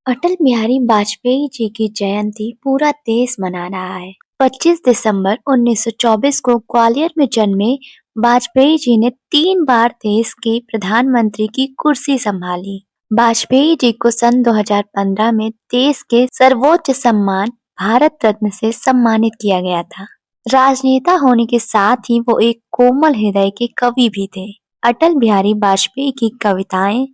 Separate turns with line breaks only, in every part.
अटल बिहारी वाजपेयी जी की जयंती पूरा देश मना रहा है। 25 दिसंबर 1924 को ग्वालियर में जन्मे वाजपेयी जी ने 3 बार देश के प्रधानमंत्री की कुर्सी संभाली। वाजपेयी जी को सन 2015 में देश के सर्वोच्च सम्मान भारत रत्न से सम्मानित किया गया था। राजनेता होने के साथ ही वो एक कोमल हृदय के कवि भी थे। अटल बिहारी वाजपेयी की कविताएं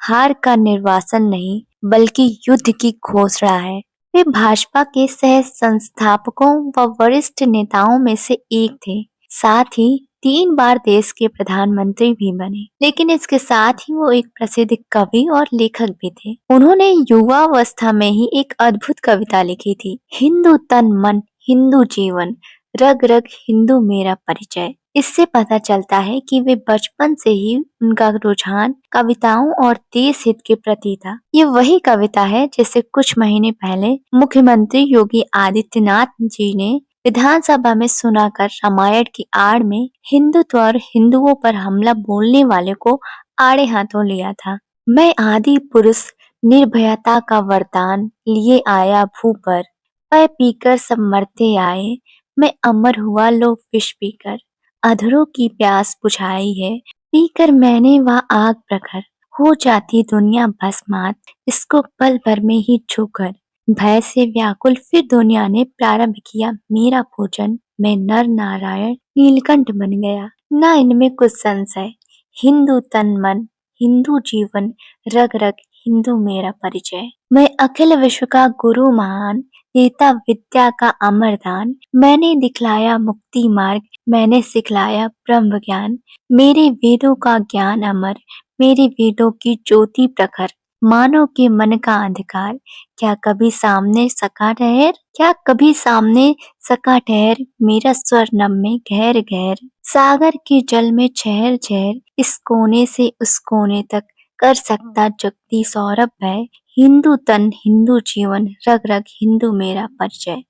हार का निर्वासन नहीं बल्कि युद्ध की घोषणा है। वे भाजपा के सह संस्थापकों व वरिष्ठ नेताओं में से एक थे। साथ ही 3 बार देश के प्रधानमंत्री भी बने। लेकिन इसके साथ ही वो एक प्रसिद्ध कवि और लेखक भी थे। उन्होंने युवावस्था में ही एक अद्भुत कविता लिखी थी, हिंदू तन मन हिंदू जीवन, रग रग हिंदू मेरा परिचय। इससे पता चलता है कि वे बचपन से ही उनका रुझान कविताओं और देश हित के प्रति था। ये वही कविता है जिसे कुछ महीने पहले मुख्यमंत्री योगी आदित्यनाथ जी ने विधानसभा में सुनाकर रामायण की आड़ में हिंदुत्व और हिंदुओं पर हमला बोलने वाले को आड़े हाथों लिया था। मैं आदि पुरुष निर्भयता का वरदान लिए आया भू पर, पै पीकर सब मरते आए, मैं अमर हुआ लो विष पीकर। अधरों की प्यास बुझाई है, पीकर मैंने वह आग प्रखर, हो जाती दुनिया भस्मात, इसको पल भर में ही छूकर। भय से व्याकुल फिर दुनिया ने प्रारंभ किया मेरा पूजन, मैं नर नारायण नीलकंठ बन गया। ना इनमें कुछ संशय, हिंदू तन मन हिंदू जीवन, रग रग हिंदू मेरा परिचय। मैं अखिल विश्व का गुरु महान, देता विद्या का अमर दान, मैंने दिखलाया मुक्ति मार्ग, मैंने सिखलाया ब्रह्म ज्ञान। मेरे वेदों का ज्ञान अमर, मेरे वेदों की ज्योति प्रखर, मानव के मन का अंधकार, क्या कभी सामने सका ठहर, क्या कभी सामने सका ठहर, मेरा स्वर नभ में गहर गहर, सागर के जल में छहर छहर, इस कोने से उस कोने तक कर सकता जगती सौरभ है, हिंदू तन हिंदू जीवन, रग रग हिंदू मेरा परिचय।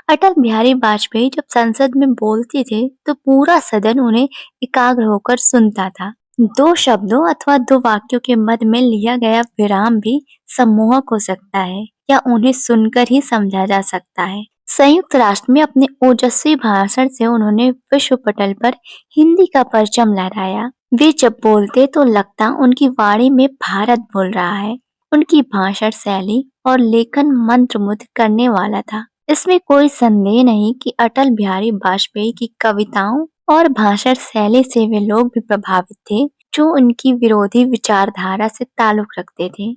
अटल बिहारी वाजपेयी जब संसद में बोलते थे तो पूरा सदन उन्हें एकाग्र होकर सुनता था। 2 शब्दों अथवा 2 वाक्यों के मध्य में लिया गया विराम भी सम्मोहक हो सकता है या उन्हें सुनकर ही समझा जा सकता है। संयुक्त राष्ट्र में अपने ओजस्वी भाषण से उन्होंने विश्व पटल पर हिंदी का परचम लहराया। वे जब बोलते तो लगता उनकी वाणी में भारत बोल रहा है। उनकी भाषण शैली और लेखन मंत्रमुग्ध करने वाला था। इसमें कोई संदेह नहीं कि अटल बिहारी वाजपेयी की कविताओं और भाषण शैली से वे लोग भी प्रभावित थे जो उनकी विरोधी विचारधारा से ताल्लुक रखते थे।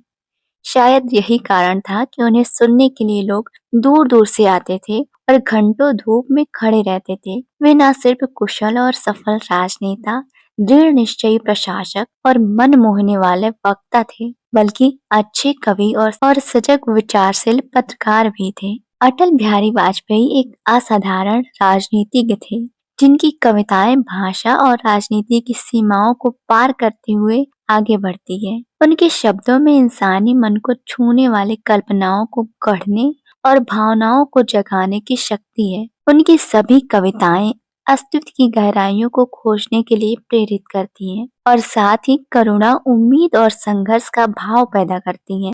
शायद यही कारण था कि उन्हें सुनने के लिए लोग दूर दूर से आते थे और घंटों धूप में खड़े रहते थे। वे न सिर्फ कुशल और सफल राजनेता, दृढ़ निश्चयी प्रशासक और मन मोहने वाले वक्ता थे, बल्कि अच्छे कवि और सजग विचारशील पत्रकार भी थे। अटल बिहारी वाजपेयी एक असाधारण राजनीतिज्ञ थे, जिनकी कविताएं भाषा और राजनीति की सीमाओं को पार करते हुए आगे बढ़ती है। उनके शब्दों में इंसानी मन को छूने वाली कल्पनाओं को गढ़ने और भावनाओं को जगाने की शक्ति है। उनकी सभी कविताएं अस्तित्व की गहराइयों को खोजने के लिए प्रेरित करती हैं और साथ ही करुणा, उम्मीद और संघर्ष का भाव पैदा करती हैं।